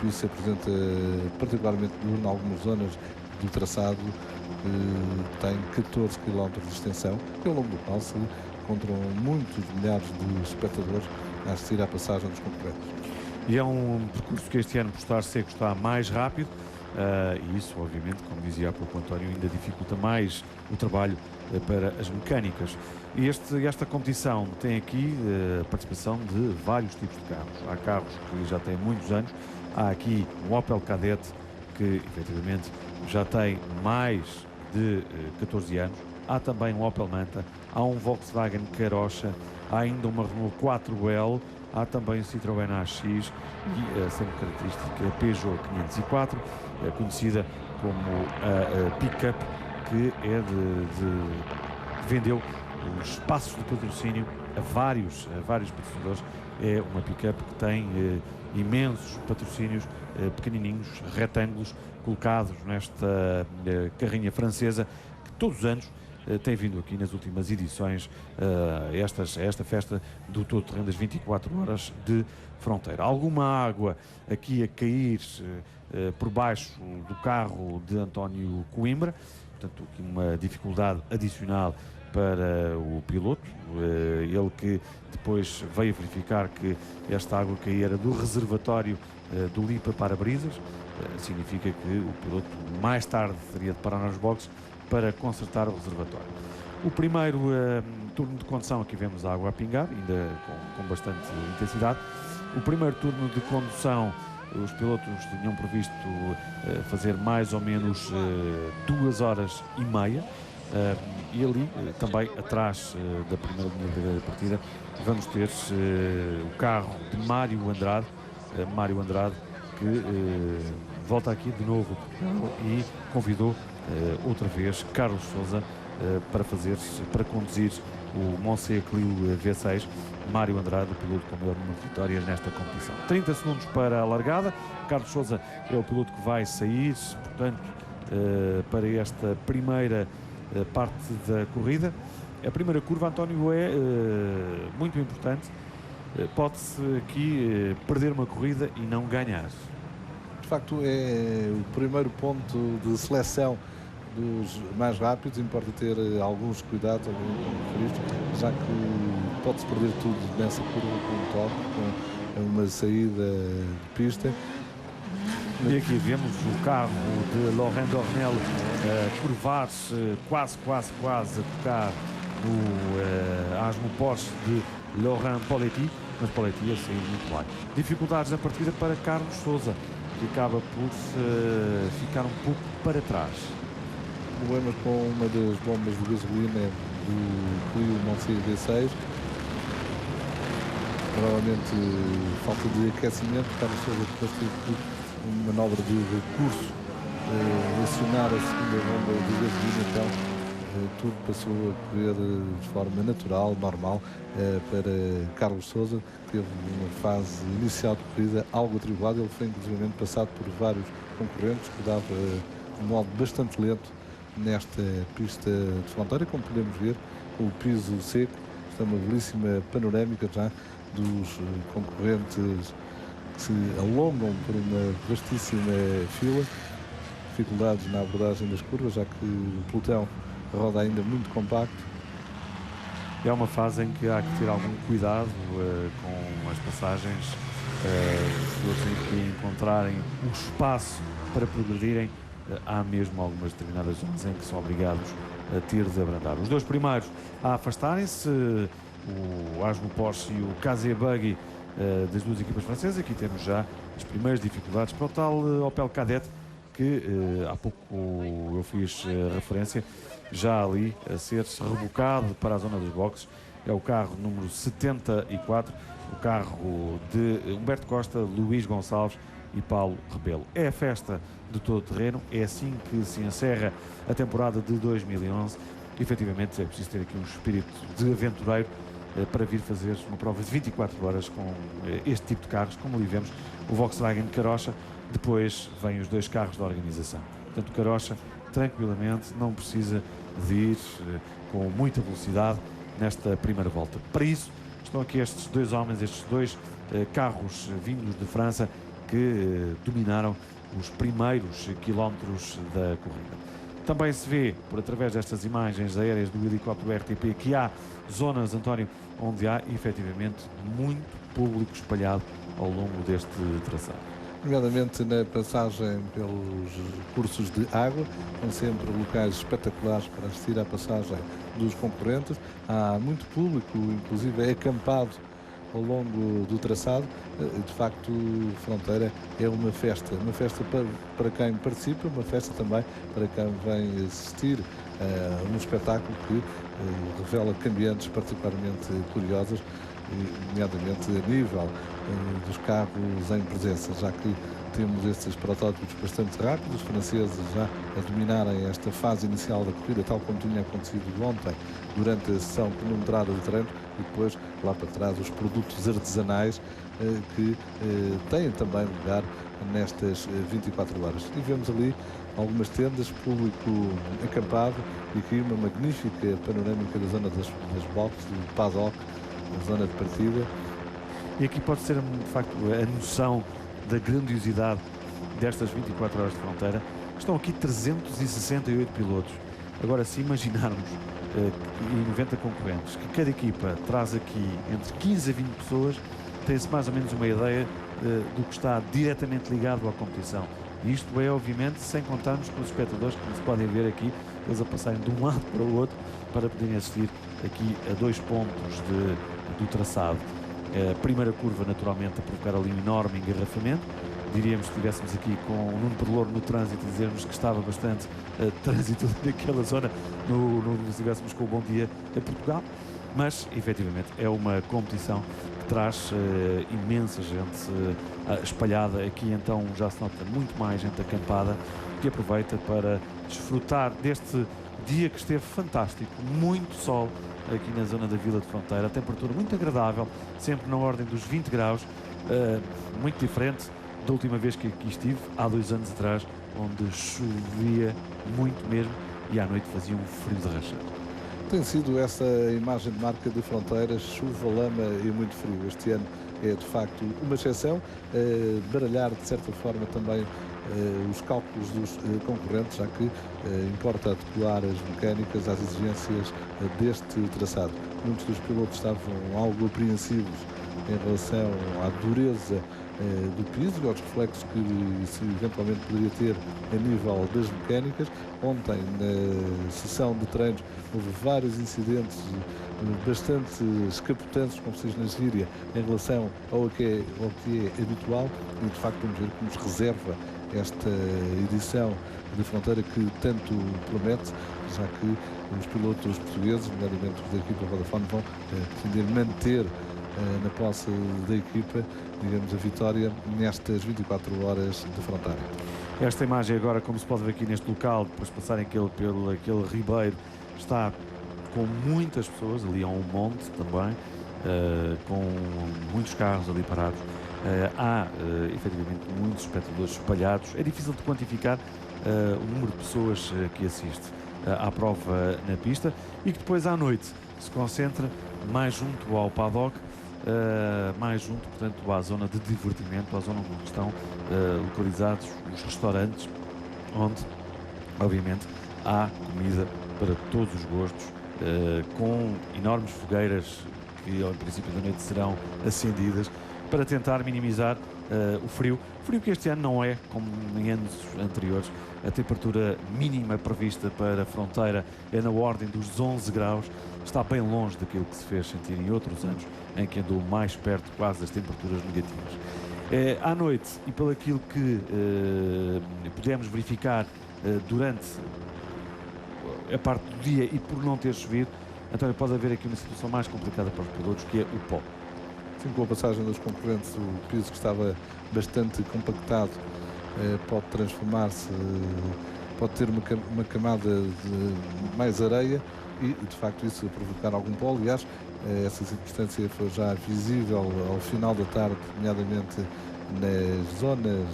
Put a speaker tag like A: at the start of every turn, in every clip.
A: Isso se apresenta particularmente duro em algumas zonas do traçado, que tem 14 km de extensão, e ao longo do qual se encontram muitos milhares de espectadores a assistir à passagem dos concorrentes.
B: E é um percurso que este ano, por estar seco, está mais rápido. E isso, obviamente, como dizia há pouco o António, ainda dificulta mais o trabalho para as mecânicas. E esta competição tem aqui a participação de vários tipos de carros. Há carros que já têm muitos anos, há aqui um Opel Kadett que, efetivamente, já tem mais de 14 anos, há também um Opel Manta, há um Volkswagen Karossa, há ainda uma Renault 4L, há também o Citroën AX e, sendo característica, a Peugeot 504, conhecida como a pick-up, que é vendeu os espaços de patrocínio a vários patrocinadores. É uma pick-up que tem imensos patrocínios pequenininhos, retângulos, colocados nesta carrinha francesa, que todos os anos tem vindo aqui nas últimas edições esta festa do todo-terreno das 24 horas de Fronteira. Alguma água aqui a cair por baixo do carro de António Coimbra, portanto aqui uma dificuldade adicional para o piloto, ele que depois veio verificar que esta água caía era do reservatório do limpa-para-brisas, significa que o piloto mais tarde teria de parar nos boxes para consertar o reservatório. O primeiro turno de condução, aqui vemos a água a pingar, ainda com bastante intensidade. O primeiro turno de condução, os pilotos tinham previsto fazer mais ou menos 2h30, e ali, também atrás da primeira linha de partida, vamos ter o carro de Mário Andrade, que volta aqui de novo e convidou outra vez Carlos Sousa para conduzir o Moncler Clio V6. Mário Andrade, o piloto com o maior número de vitórias nesta competição. 30 segundos para a largada. Carlos Sousa é o piloto que vai sair, portanto, para esta primeira parte da corrida. A primeira curva, António, é muito importante. Pode-se aqui perder uma corrida e não ganhar.
A: De facto, é o primeiro ponto de seleção dos mais rápidos. Importa ter alguns cuidados, já que pode-se perder tudo nessa curva com um toque, com uma saída de pista.
B: E aqui vemos o carro de Laurent Dornel curvar-se quase a tocar no Asmo Porsche de Laurent Poletti, mas Poletti a sair muito bem. Dificuldades na partida para Carlos Sousa, que acaba por ficar um pouco para trás.
A: Problemas com uma das bombas de gasolina do Clio Moncler V6. Provavelmente falta de aquecimento. Carlos Sousa depois teve uma manobra de recurso, acionar a segunda bomba de gasolina, então tudo passou a correr de forma natural, normal, para Carlos Sousa, que teve uma fase inicial de corrida algo atribulada. Ele foi inclusive passado por vários concorrentes, que dava de modo bastante lento nesta pista de Fronteira, como podemos ver, com o piso seco. Está uma belíssima panorâmica já dos concorrentes que se alongam por uma vastíssima fila. Dificuldades na abordagem das curvas, já que o pelotão roda ainda muito compacto.
B: É uma fase em que há que ter algum cuidado com as passagens, os pilotos têm que encontrarem um espaço para progredirem. Há mesmo algumas determinadas zonas em que são obrigados a ter de abrandar. Os dois primeiros a afastarem-se, o Asmo Porsche e o KZ Buggy das duas equipas francesas. Aqui temos já as primeiras dificuldades para o tal Opel Kadett, que há pouco eu fiz referência, já ali a ser rebocado para a zona dos boxes. É o carro número 74, o carro de Humberto Costa, Luís Gonçalves e Paulo Rebelo. É a festa de todo o terreno, é assim que se encerra a temporada de 2011. Efetivamente é preciso ter aqui um espírito de aventureiro para vir fazer uma prova de 24 horas com este tipo de carros, como ali vemos o Volkswagen Karossa. Depois vêm os dois carros da organização. Portanto, o Karossa tranquilamente não precisa de ir com muita velocidade nesta primeira volta. Para isso estão aqui estes dois homens, estes dois carros vindos de França, que dominaram os primeiros quilómetros da corrida. Também se vê, por através destas imagens aéreas do helicóptero RTP, que há zonas, António, onde há efetivamente muito público espalhado ao longo deste traçado.
A: Nomeadamente na passagem pelos cursos de água, são sempre locais espetaculares para assistir à passagem dos concorrentes. Há muito público, inclusive é acampado ao longo do traçado. De facto, Fronteira é uma festa para quem participa, uma festa também para quem vem assistir a um espetáculo que revela ambientes particularmente curiosos, nomeadamente a nível dos carros em presença, já que temos estes protótipos bastante rápidos, os franceses já a dominarem esta fase inicial da corrida, tal como tinha acontecido ontem durante a sessão cronometrada de treino, e depois lá para trás os produtos artesanais que têm também lugar nestas 24 horas. E vemos ali algumas tendas, público acampado e aqui uma magnífica panorâmica da zona das boxes, do paddock, a zona de partida.
B: E aqui pode ser, de facto, a noção da grandiosidade destas 24 horas de Fronteira. Estão aqui 368 pilotos. Agora, se imaginarmos e 90 concorrentes, que cada equipa traz aqui entre 15 a 20 pessoas, tem-se mais ou menos uma ideia do que está diretamente ligado à competição. E isto é, obviamente, sem contarmos com os espectadores que se podem ver aqui, eles a passarem de um lado para o outro para poderem assistir aqui a 2 pontos do traçado. A primeira curva, naturalmente, a provocar ali um enorme engarrafamento. Diríamos que estivéssemos aqui com o Nuno Perelouro no trânsito e dizermos que estava bastante trânsito naquela zona, se estivéssemos com o Bom Dia a Portugal. Mas, efetivamente, é uma competição que traz imensa gente espalhada. Aqui, então, já se nota muito mais gente acampada que aproveita para desfrutar deste dia que esteve fantástico, muito sol aqui na zona da Vila de Fronteira, a temperatura muito agradável, sempre na ordem dos 20 graus, muito diferente da última vez que aqui estive, há 2 anos atrás, onde chovia muito mesmo e à noite fazia um frio de rachar.
A: Tem sido essa imagem de marca de Fronteiras, chuva, lama e muito frio. Este ano é de facto uma exceção, baralhar de certa forma também os cálculos dos concorrentes, já que importa adequar as mecânicas às exigências deste traçado. Muitos dos pilotos estavam algo apreensivos em relação à dureza do piso e aos reflexos que se eventualmente poderia ter a nível das mecânicas. Ontem, na sessão de treinos, houve vários incidentes bastante escapotantes, como se diz na gíria, em relação ao que é habitual, e de facto vamos ver como nos reserva esta edição de Fronteira que tanto promete, já que os pilotos portugueses, nomeadamente da equipa Vodafone, vão pretender manter na posse da equipa, digamos, a vitória nestas 24 horas de Fronteira.
B: Esta imagem agora, como se pode ver aqui neste local, depois passarem pelo aquele ribeiro, está com muitas pessoas, ali há um monte também, com muitos carros ali parados. Há efetivamente muitos espectadores espalhados. É difícil de quantificar o número de pessoas que assiste à prova na pista e que depois à noite se concentra mais junto ao paddock, mais junto, portanto, à zona de divertimento, à zona onde estão localizados os restaurantes, onde obviamente há comida para todos os gostos, com enormes fogueiras que ao princípio da noite serão acendidas para tentar minimizar o frio que este ano não é como em anos anteriores. A temperatura mínima prevista para a Fronteira é na ordem dos 11 graus, está bem longe daquilo que se fez sentir em outros anos, em que andou mais perto quase das temperaturas negativas. À noite, e pelo aquilo que pudemos verificar durante a parte do dia e por não ter chovido, então pode haver aqui uma situação mais complicada para os pilotos, que é o pó.
A: Sim, com a passagem dos concorrentes, o piso que estava bastante compactado pode transformar-se, pode ter uma camada de mais areia e, de facto, isso provocar algum pó. Aliás, essa circunstância foi já visível ao final da tarde, nomeadamente nas zonas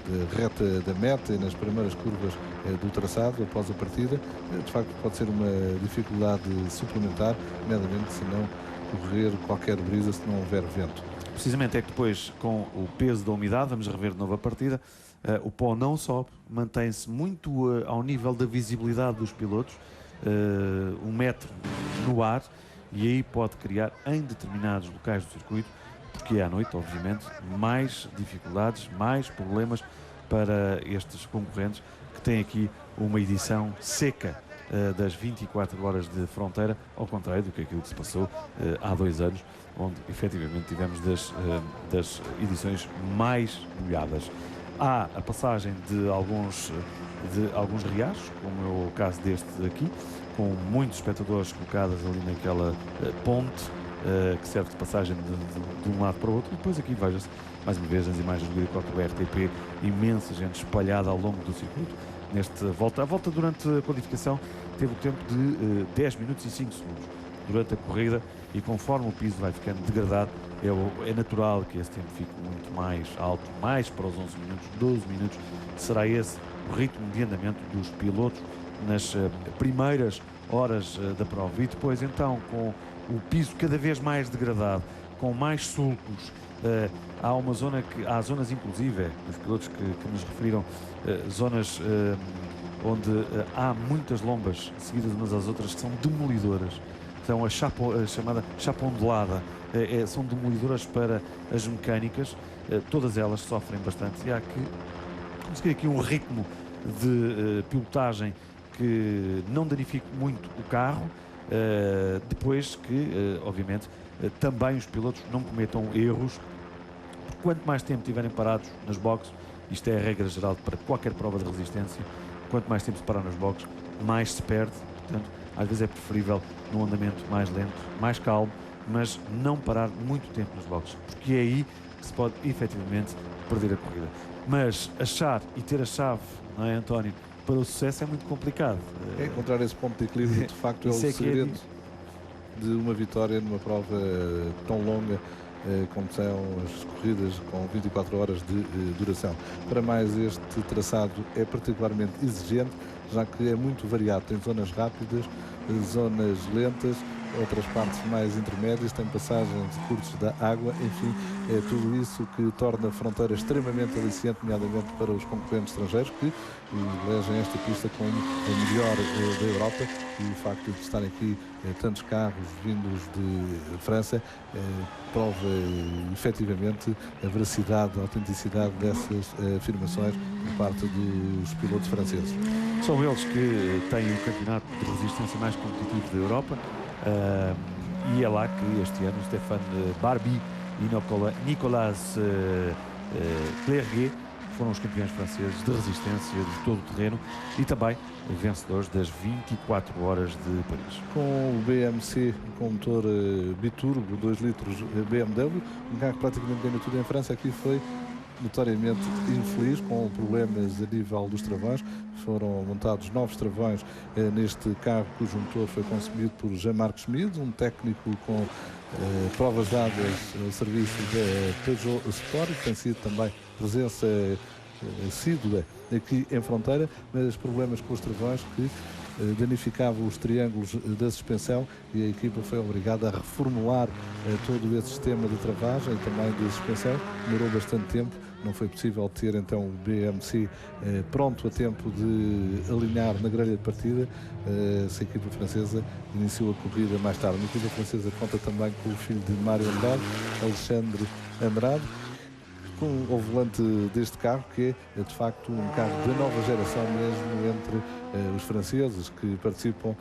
A: de reta da meta e nas primeiras curvas do traçado após a partida. De facto, pode ser uma dificuldade suplementar, nomeadamente se não correr qualquer brisa se não houver vento.
B: Precisamente é que depois, com o peso da umidade, vamos rever de novo a partida, o pó não sobe, mantém-se muito ao nível da visibilidade dos pilotos, 1 metro no ar, e aí pode criar em determinados locais do circuito, porque é à noite, obviamente, mais dificuldades, mais problemas para estes concorrentes que têm aqui uma edição seca das 24 horas de fronteira, ao contrário do que aquilo que se passou há 2 anos, onde efetivamente tivemos das edições mais molhadas. Há a passagem de alguns riachos, como é o caso deste aqui, com muitos espectadores colocados ali naquela ponte que serve de passagem de um lado para o outro. E depois aqui veja-se, mais uma vez, nas imagens do helicóptero RTP, imensa gente espalhada ao longo do circuito. A volta durante a qualificação teve o tempo de 10 minutos e 5 segundos. Durante a corrida, e conforme o piso vai ficando degradado, é natural que esse tempo fique muito mais alto, mais para os 11 minutos, 12 minutos. Será esse o ritmo de andamento dos pilotos nas primeiras horas da prova. E depois, então, com o piso cada vez mais degradado, com mais sulcos, há zonas, inclusive, os pilotos que nos referiram, zonas onde há muitas lombas seguidas umas às outras que são demolidoras. Então a chamada chapa ondulada são demolidoras para as mecânicas, todas elas sofrem bastante, e há que conseguir aqui um ritmo de pilotagem que não danifique muito o carro, depois que, obviamente, também os pilotos não cometam erros. Quanto mais tempo estiverem parados nas boxes, isto é a regra geral para qualquer prova de resistência, quanto mais tempo se parar nas boxes, mais se perde. Portanto, às vezes é preferível num andamento mais lento, mais calmo, mas não parar muito tempo nas boxes, porque é aí que se pode efetivamente perder a corrida. Mas achar e ter a chave, não é, António, para o sucesso é muito complicado.
A: É encontrar esse ponto de equilíbrio, de facto, é o segredo de uma vitória numa prova tão longa como são as corridas com 24 horas de duração. Para mais, este traçado é particularmente exigente, já que é muito variado. Tem zonas rápidas, zonas lentas, outras partes mais intermédias, tem passagens de cursos da água, enfim, é tudo isso que torna a fronteira extremamente aliciante, nomeadamente para os concorrentes estrangeiros que elegem esta pista como a melhor da Europa, e o facto de estarem aqui tantos carros vindos de França prova efetivamente a veracidade, a autenticidade dessas afirmações por parte dos pilotos franceses.
B: São eles que têm o campeonato de resistência mais competitivo da Europa, e é lá que este ano Stéphane Barbie e Nicolas Clerget foram os campeões franceses de resistência de todo o terreno e também vencedores das 24 horas de Paris.
A: Com o BMC, com motor biturbo, 2 litros BMW, um carro que praticamente ganhou tudo em França, aqui foi notoriamente infeliz, com problemas a nível dos travões. Foram montados novos travões neste carro, cujo motor foi concebido por Jean-Marc Schmid, um técnico com provas dadas ao serviço da Peugeot Sport, que tem sido também presença assídua aqui em fronteira, mas problemas com os travões que danificavam os triângulos da suspensão, e a equipa foi obrigada a reformular todo esse sistema de travagem e também de suspensão. Demorou bastante tempo, não foi possível ter então o BMC pronto a tempo de alinhar na grelha de partida. Essa equipa francesa iniciou a corrida mais tarde. A equipa francesa conta também com o filho de Mário Andrade, Alexandre Andrade, ao volante deste carro, que é de facto um carro da nova geração mesmo entre os franceses que participam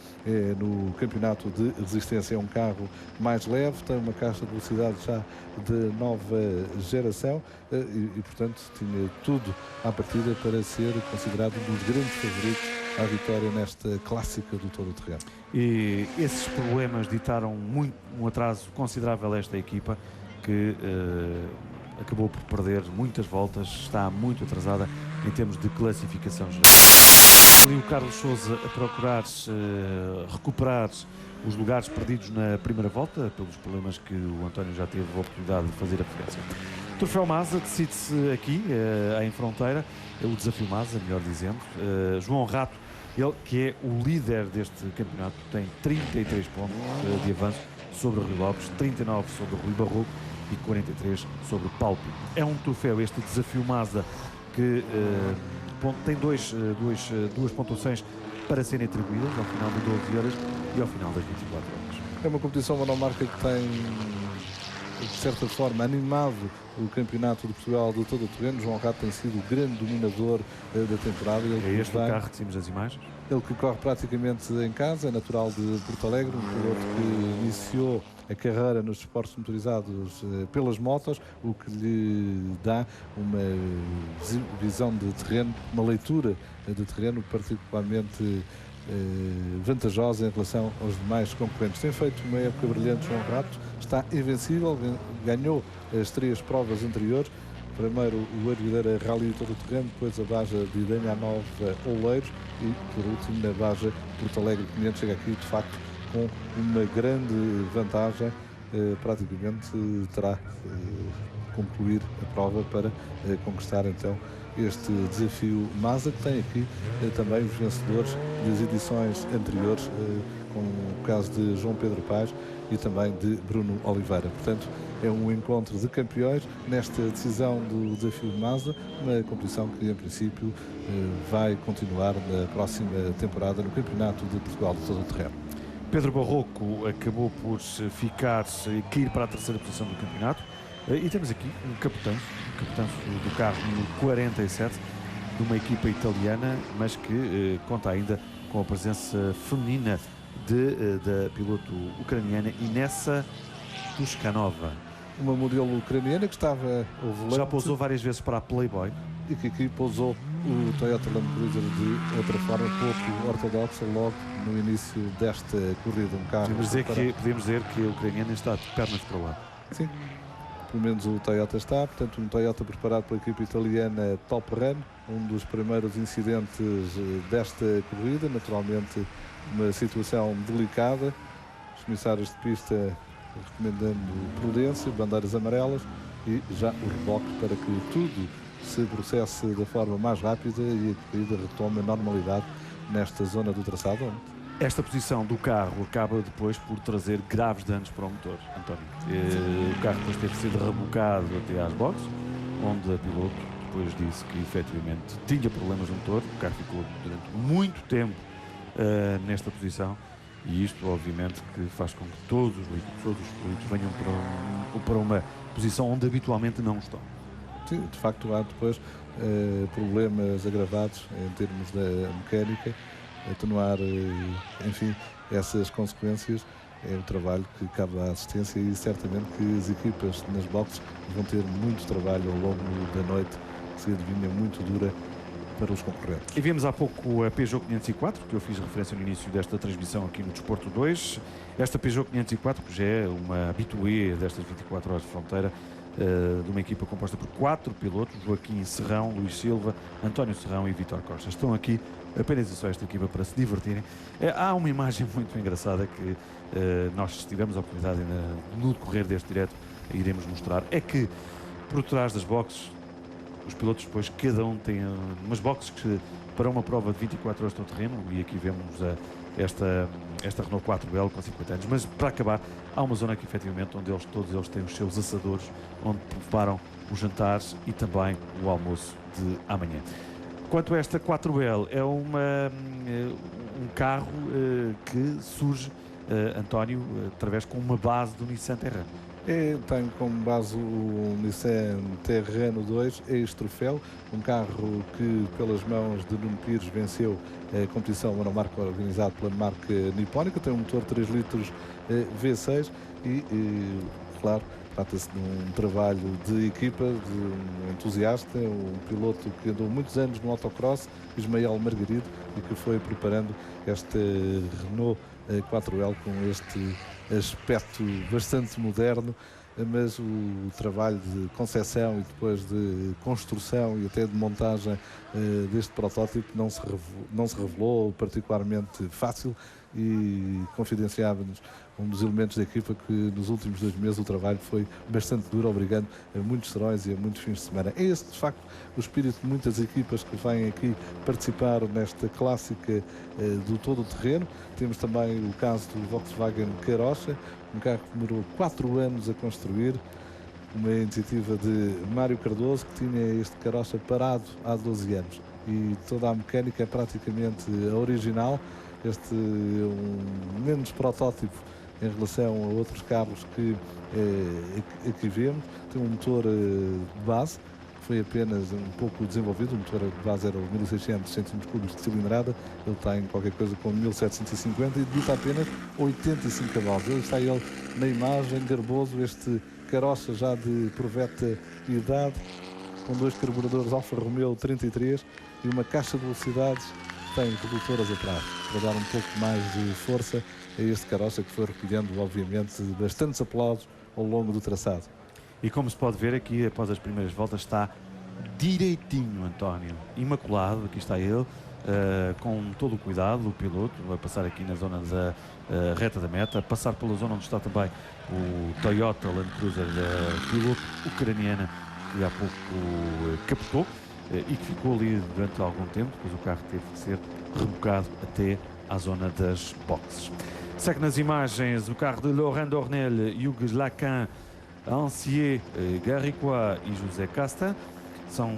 A: no campeonato de resistência. É um carro mais leve, tem uma caixa de velocidade já de nova geração e portanto tinha tudo à partida para ser considerado um dos grandes favoritos à vitória nesta clássica do todo o terreno.
B: E esses problemas ditaram um atraso considerável a esta equipa, que acabou por perder muitas voltas, está muito atrasada em termos de classificação geral. Ali o Carlos Sousa a procurar recuperar os lugares perdidos na primeira volta, pelos problemas que o António já teve a oportunidade de fazer a referência. O Troféu Masa decide-se aqui, em fronteira, o desafio Masa, melhor dizendo. João Rato, ele que é o líder deste campeonato, tem 33 pontos de avanço sobre Rui Lopes, 39 sobre Rui Barroco e 43 sobre Paulo Pinto. É um troféu, este desafio Mazda, que tem duas pontuações para serem atribuídas ao final de 12 horas e ao final das 24 horas.
A: É uma competição monomarca que tem, de certa forma, animado o campeonato de Portugal de todo o terreno. João Rato tem sido o grande dominador da temporada.
B: É este o carro que temos as imagens?
A: Ele que corre praticamente em casa, é natural de Porto Alegre, um piloto que iniciou a carreira nos esportes motorizados pelas motos, o que lhe dá uma visão de terreno, uma leitura de terreno particularmente vantajosa em relação aos demais concorrentes. Tem feito uma época brilhante João Rato, está invencível, ganhou as 3 provas anteriores. Primeiro o Arvideira Rally todo o terreno, depois a Baja de Idanha Nova Oleiros e, por último, na Baja Porto Alegre 500. Chega aqui, de facto, com uma grande vantagem. Praticamente terá concluir a prova para conquistar, então, este desafio Mazda, que tem aqui também os vencedores das edições anteriores, com o caso de João Pedro Paes e também de Bruno Oliveira. Portanto, é um encontro de campeões nesta decisão do desafio Mazda, uma competição que, em princípio, vai continuar na próxima temporada no Campeonato de Portugal de todo o terreno.
B: Pedro Barroco acabou por ficar e cair para a 3ª posição do campeonato. E temos aqui um capitão do carro número 47, de uma equipa italiana, mas que conta ainda com a presença feminina da piloto ucraniana Inessa Tuskanova.
A: Uma modelo ucraniana que estava ao volante.
B: Já pousou várias vezes para a Playboy.
A: E que aqui pousou o Toyota Land Cruiser de outra forma, pouco ortodoxa, logo no início desta corrida. Um carro.
B: Podemos dizer que a ucraniana está de pernas para o lado.
A: Sim, pelo menos o Toyota está. Portanto, um Toyota preparado pela equipe italiana Top Run, um dos primeiros incidentes desta corrida. Naturalmente, uma situação delicada. Os comissários de pista recomendando prudência, bandeiras amarelas e já o reboque para que tudo se processe da forma mais rápida e a corrida retome a normalidade nesta zona do traçado.
B: Esta posição do carro acaba depois por trazer graves danos para o motor, António. O carro depois teve sido rebocado até às boxes, onde a piloto depois disse que efetivamente tinha problemas no motor. O carro ficou durante muito tempo nesta posição e isto obviamente que faz com que todos os pilotos venham para uma posição onde habitualmente não estão.
A: Sim, de facto há depois problemas agravados em termos da mecânica, atenuar, enfim, essas consequências é o trabalho que cabe à assistência e certamente que as equipas nas boxes vão ter muito trabalho ao longo da noite, que se adivinha muito dura para os concorrentes.
B: E vimos há pouco a Peugeot 504, que eu fiz referência no início desta transmissão aqui no Desporto 2. Esta Peugeot 504, que já é uma habitué destas 24 horas de fronteira, de uma equipa composta por 4 pilotos: Joaquim Serrão, Luís Silva, António Serrão e Vítor Costa. Estão aqui apenas e só esta equipa para se divertirem. Há uma imagem muito engraçada que nós tivemos a oportunidade no decorrer deste direto iremos mostrar. É que por trás das boxes, os pilotos depois, cada um tem umas boxes que, para uma prova de 24 horas de terreno, e aqui vemos esta Renault 4L com 50 anos, mas para acabar, há uma zona aqui efetivamente onde todos eles têm os seus assadores, onde preparam os jantares e também o almoço de amanhã. Quanto a esta 4L, é um carro que surge, António, através com uma base do Nissan Terrano.
A: Tem como base o Nissan Terrano 2 ex-troféu, um carro que pelas mãos de Nuno Pires venceu a competição monomarca organizada pela marca nipónica. Tem um motor 3 litros V6 e claro, trata-se de um trabalho de equipa, de um entusiasta, um piloto que andou muitos anos no autocross, Ismael Margarido, e que foi preparando esta Renault 4L com este aspecto bastante moderno, mas o trabalho de concepção e depois de construção e até de montagem deste protótipo não se revelou particularmente fácil. e confidenciava-nos um dos elementos da equipa que nos últimos 2 meses o trabalho foi bastante duro, obrigando a muitos serões e a muitos fins de semana. É esse, de facto, o espírito de muitas equipas que vêm aqui participar nesta clássica do todo o terreno. Temos também o caso do Volkswagen Karossa, um carro que demorou 4 anos a construir, uma iniciativa de Mário Cardoso, que tinha este Karossa parado há 12 anos. E toda a mecânica é praticamente original. Este é um menos protótipo em relação a outros carros que aqui vemos. Tem um motor de base, que foi apenas um pouco desenvolvido. O motor de base era 1600 cm3 de cilindrada. Ele tem qualquer coisa com 1750 e debita apenas 85 cavalos. Ele está ele na imagem, garboso, este Karossa já de proveta idade, com 2 carburadores Alfa Romeo 33 e uma caixa de velocidades que tem redutoras atrás, para dar um pouco mais de força a este Karossa, que foi recolhendo, obviamente, bastantes aplausos ao longo do traçado.
B: E como se pode ver aqui, após as primeiras voltas, está direitinho, António, imaculado. Aqui está ele, com todo o cuidado, o piloto, vai passar aqui na zona da reta da meta, passar pela zona onde está também o Toyota Land Cruiser da piloto ucraniana, que há pouco captou e que ficou ali durante algum tempo, depois o carro teve que ser rebocado até à zona das boxes. Segue nas imagens o carro de Laurent Dornel, Hugues Lacan, Ancier, Garricois e José Casta. São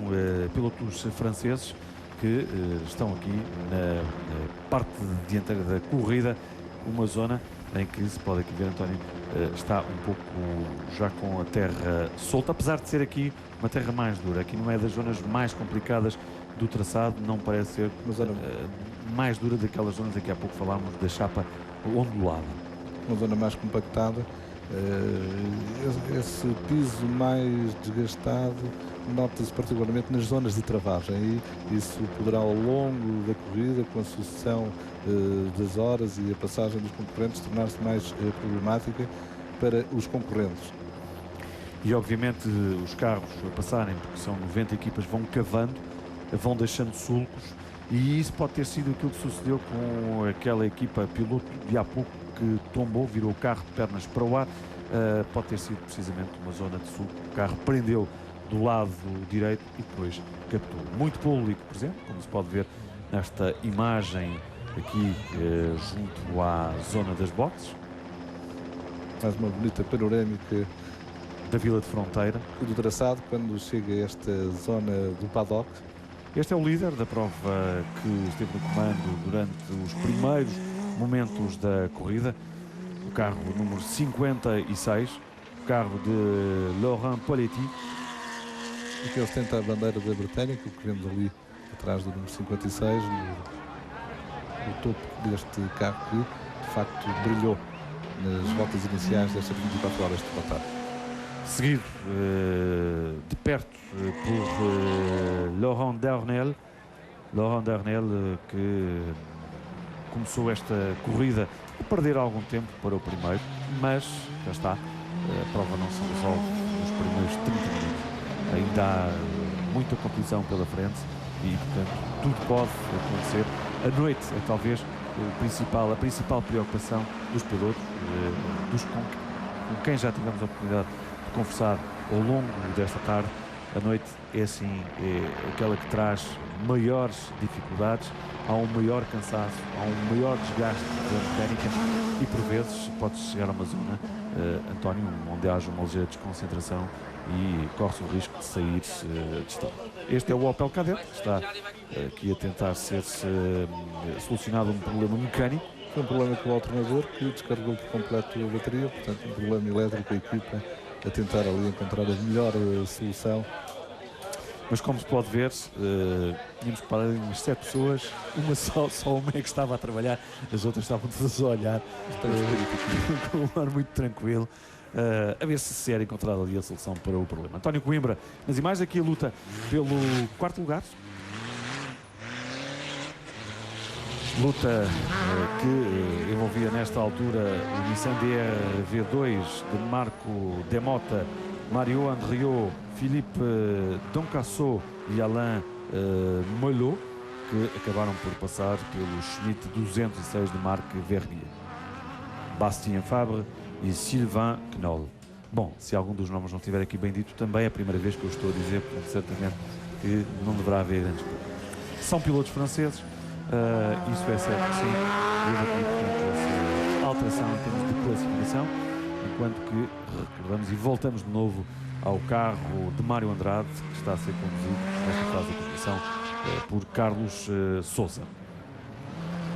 B: pilotos franceses que estão aqui na parte dianteira da corrida, uma zona em que se pode aqui ver, António, está um pouco já com a terra solta, apesar de ser aqui uma terra mais dura. Aqui não é das zonas mais complicadas do traçado, não parece ser uma zona mais dura daquelas zonas em que há pouco falámos da chapa ondulada.
A: Uma zona mais compactada. Esse piso mais desgastado nota-se particularmente nas zonas de travagem, e isso poderá, ao longo da corrida, com a sucessão das horas e a passagem dos concorrentes, tornar-se mais problemática para os concorrentes.
B: E obviamente os carros a passarem, porque são 90 equipas, vão cavando, vão deixando sulcos, e isso pode ter sido aquilo que sucedeu com aquela equipa piloto de há pouco que tombou, virou o carro de pernas para o ar. Pode ter sido precisamente uma zona de sulco. O carro prendeu do lado direito e depois captou. Muito público presente, como se pode ver nesta imagem aqui junto à zona das boxes.
A: Faz uma bonita panorâmica
B: da Vila de Fronteira.
A: Do traçado, quando chega a esta zona do paddock.
B: Este é o líder da prova que esteve no comando durante os primeiros momentos da corrida. O carro número 56, o carro de Laurent Poletti.
A: E que ele tenta a bandeira da Britânica, o que vemos ali atrás do número 56, no topo deste carro que, de facto, brilhou nas voltas iniciais destas 24 horas de batalha.
B: Seguido de perto por Laurent Dornel. Laurent Dornel que começou esta corrida a perder algum tempo para o primeiro, mas já está, a prova não se resolve nos primeiros 30 minutos. Ainda há muita competição pela frente e, portanto, tudo pode acontecer. A noite é talvez a principal preocupação dos pilotos, com quem já tivemos a oportunidade de conversar ao longo desta tarde. A noite é assim, é aquela que traz maiores dificuldades, há um maior cansaço, há um maior desgaste da mecânica e por vezes pode-se chegar a uma zona, António, onde haja uma ligeira desconcentração e corre-se o risco de sair de estado. Este é o Opel Kadett, está aqui a tentar ser solucionado um problema mecânico.
A: Foi um problema com o alternador que descarregou por completo a bateria, portanto um problema elétrico, a equipa a tentar ali encontrar a melhor solução.
B: Mas como se pode ver, tínhamos que parar umas 7 pessoas, uma só uma é que estava a trabalhar, as outras estavam todas a olhar, com um ar muito tranquilo, a ver se era encontrada ali a solução para o problema. António Coimbra, nas imagens aqui a luta pelo 4º lugar. Luta que envolvia nesta altura o Nissan DR-V2 de Marco Demota, Mario Andriot, Philippe Doncasso e Alain Molot, que acabaram por passar pelo Schmidt 206 de Marc Vernier, Bastien Fabre e Sylvain Knoll. Bom, se algum dos nomes não estiver aqui bem dito, também é a primeira vez que eu estou a dizer, portanto, certamente que não deverá haver grandes problemas. São pilotos franceses, isso é certo que sim, e houve aqui, portanto, essa alteração em termos de classificação, enquanto que recordamos e voltamos de novo ao carro de Mário Andrade, que está a ser conduzido nesta fase da competição por Carlos Sousa.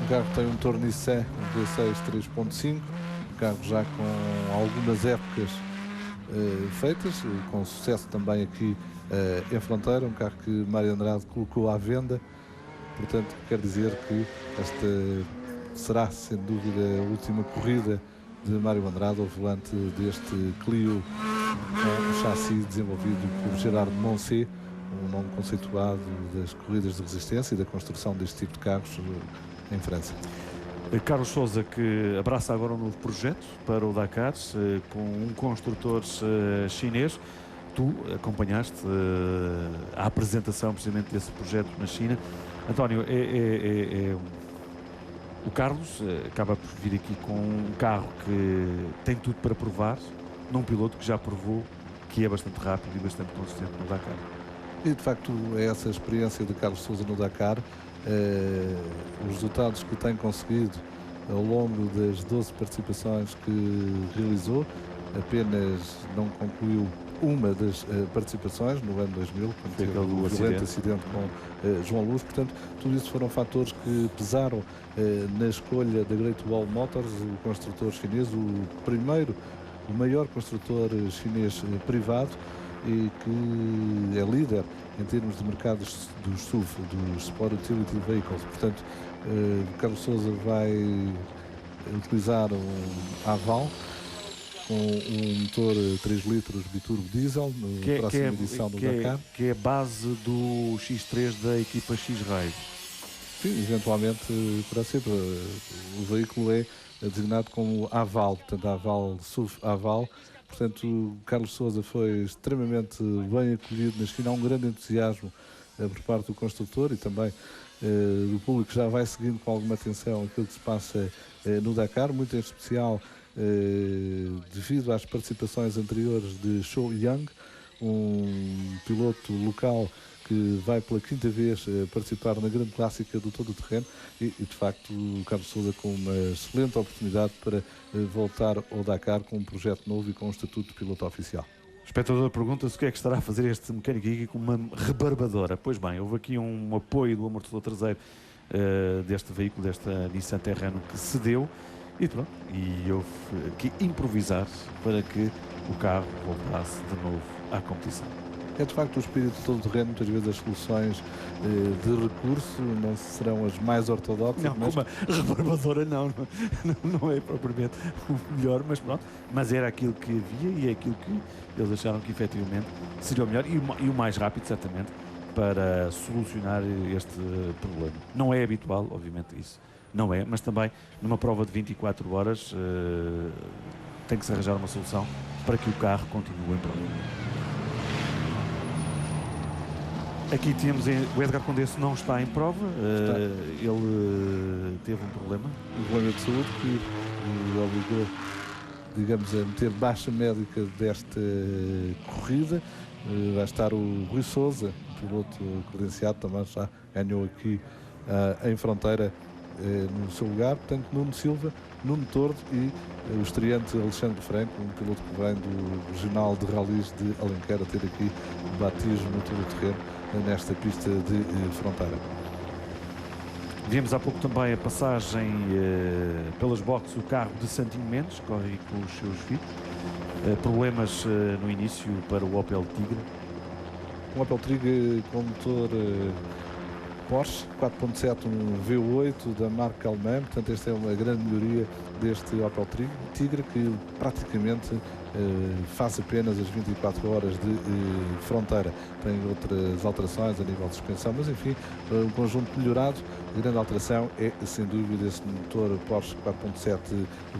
A: O carro tem um motor Nissan V6 3.5, um carro já com algumas épocas feitas, com sucesso também aqui em Fronteira, um carro que Mário Andrade colocou à venda, portanto quer dizer que esta será sem dúvida a última corrida de Mário Andrade ao volante deste Clio com chassi desenvolvido por Gerardo Moncé, um nome conceituado das corridas de resistência e da construção deste tipo de carros em França.
B: Carlos Sousa, que abraça agora um novo projeto para o Dakar, com um construtor chinês. Tu acompanhaste a apresentação precisamente desse projeto na China. António, o Carlos acaba por vir aqui com um carro que tem tudo para provar, num piloto que já provou que é bastante rápido e bastante consistente no Dakar.
A: E de facto é essa experiência de Carlos Sousa no Dakar, os resultados que tem conseguido ao longo das 12 participações que realizou, apenas não concluiu uma das participações no ano 2000, quando teve um violento acidente com João Luz. Portanto, tudo isso foram fatores que pesaram na escolha da Great Wall Motors, o construtor chinês, o maior construtor chinês privado, e que é líder em termos de mercados dos SUV, dos Sport Utility Vehicles. Portanto, Carlos Sousa vai utilizar um Aval com um motor 3 litros biturbo diesel na próxima edição do Dakar.
B: Que é a base do X3 da equipa X-Ride.
A: Sim, eventualmente para ser. O veículo é designado como Aval, portanto Aval, SUV Aval. Portanto, Carlos Sousa foi extremamente bem acolhido na China. Há um grande entusiasmo por parte do construtor e também do público, que já vai seguindo com alguma atenção aquilo que se passa no Dakar, muito em especial devido às participações anteriores de Zhou Yang, um piloto local que vai pela quinta vez participar na grande clássica do todo o terreno e de facto o Carlos Sousa com uma excelente oportunidade para voltar ao Dakar com um projeto novo e com um estatuto de piloto oficial.
B: O espectador pergunta-se o que é que estará a fazer este mecânico aqui com uma rebarbadora. Pois bem, houve aqui um apoio do amortecedor traseiro deste veículo, desta Nissan Terrano, que cedeu e pronto, e houve que improvisar para que o carro voltasse de novo à competição.
A: É de facto o espírito de todo o terreno. Muitas vezes as soluções de recurso não serão as mais ortodoxas.
B: Não, mas... uma rebarbadora não é propriamente o melhor, mas pronto. Mas era aquilo que havia e é aquilo que eles acharam que efetivamente seria o melhor e o mais rápido, certamente, para solucionar este problema. Não é habitual, obviamente, isso. Não é, mas também numa prova de 24 horas tem que se arranjar uma solução para que o carro continue em prova. Aqui temos o Edgar Condesso, não está em prova, ele teve um problema
A: de saúde que o obrigou, digamos, a meter baixa médica desta corrida. Vai estar o Rui Sousa, piloto credenciado, também já ganhou aqui em Fronteira no seu lugar. Portanto, Nuno Silva, Nuno Tordo e o estreante Alexandre Franco, um piloto que vem do Regional de Rallys de Alenquer, a ter aqui batismo no todo o terreno nesta pista de Fronteira.
B: Vimos há pouco também a passagem pelas boxes do carro de Santinho Mendes, corre com os seus filhos. Problemas no início para o Opel Tigre.
A: Um Opel Tigre com motor Porsche 4.7, um V8 da marca alemã. Portanto, esta é uma grande melhoria deste Opel Tigre, que praticamente faz apenas as 24 horas de Fronteira. Tem outras alterações a nível de suspensão, mas enfim, um conjunto melhorado. A grande alteração é, sem dúvida, esse motor Porsche 4.7